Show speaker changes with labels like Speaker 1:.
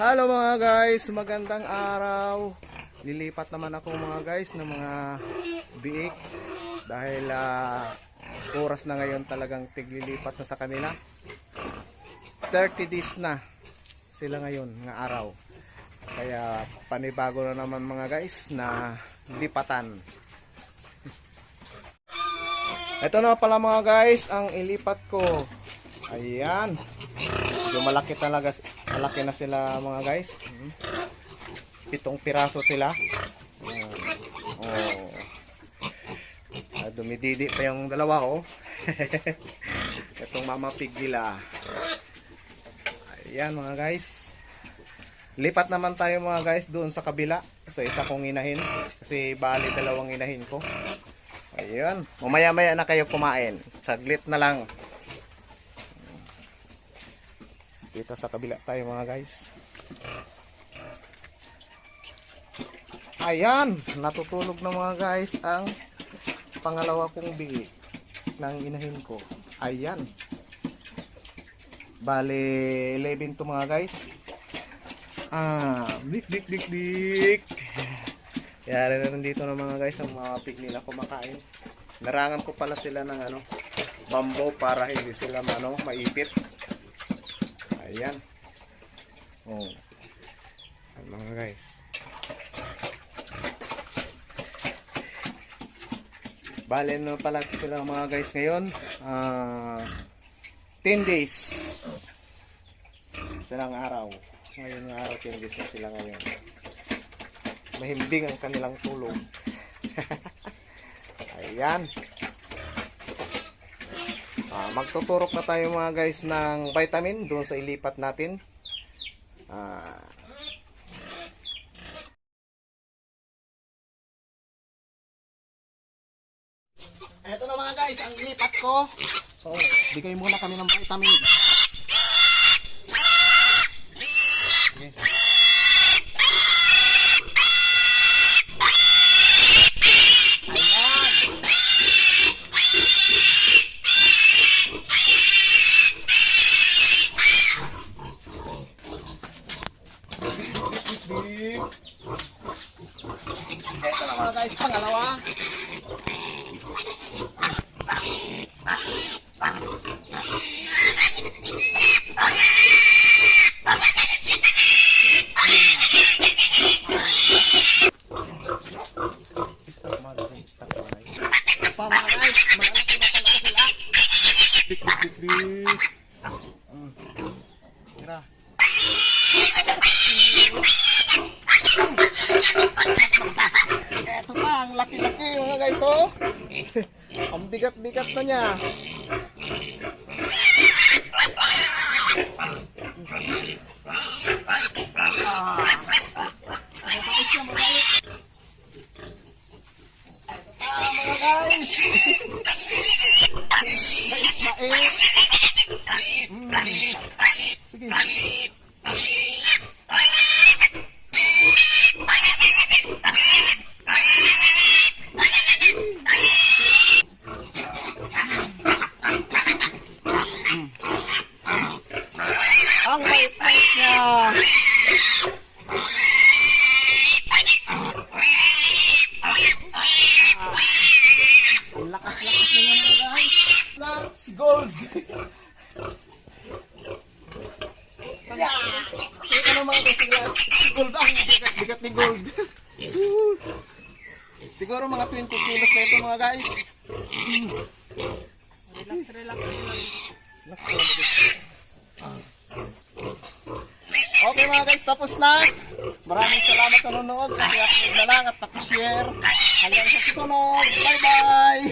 Speaker 1: Hello mga guys, magandang araw. Lilipat naman ako mga guys ng mga biik dahil oras na ngayon talagang tiglilipat na sa kanila. 30 days na sila ngayon ng araw. Kaya panibago na naman mga guys na lipatan. Ito na pala mga guys ang ilipat ko. Ayan. Medyo malaki talaga, malaki na sila mga guys. 7 piraso sila. Oh. Dumididi pa yung dalawa oh. Itong mama pig nila. Ayan mga guys. Lipat naman tayo mga guys doon sa kabila. So isa kong inahin. Kasi bali dalawang inahin ko. Ayan. Mamaya maya na kayo kumain. Saglit na lang. Dito sa kabila tayo mga guys. Ayan, natutulog na mga guys ang pangalawa kong biik ng inahin ko. Ayan. Bale 11 to mga guys. Dik. Yari na rin dito na mga guys ang mga pig nila kumakain. Narangan ko pala sila ng bamboo para hindi sila maipit. Ayan. Oh. Ayan mga guys. Bale na pala sila mga guys ngayon. 10 days. Silang araw. Ngayon ng araw 10 days na sila ngayon. Mahimbing ang kanilang tulog. Ayan. Magtuturok na tayo mga guys ng vitamin doon sa ilipat natin. Ito na mga guys ang ilipat ko. So, bigay muna kami ng vitamin. Okay. Ito na mga guys, pangalawa. Pa mga guys, malalaki na talaga sila. Dik. Tira. Eto pa, ang laki-laki mga guys oh. Ang bigat-bigat na niya. Mga guys. Sige. Ang bait-bait niya. Ang lakas-lakas na mga guys. Si Gold. Ito na mga guys. Si Gold ang bigat ni Gold. Siguro mga 20 kilos na ito mga guys. Relax. Okay mga guys, tapos na. Maraming salamat sa nanonood. Paki-upload na lang at paki-share. Hanggang sa susunod. Bye bye.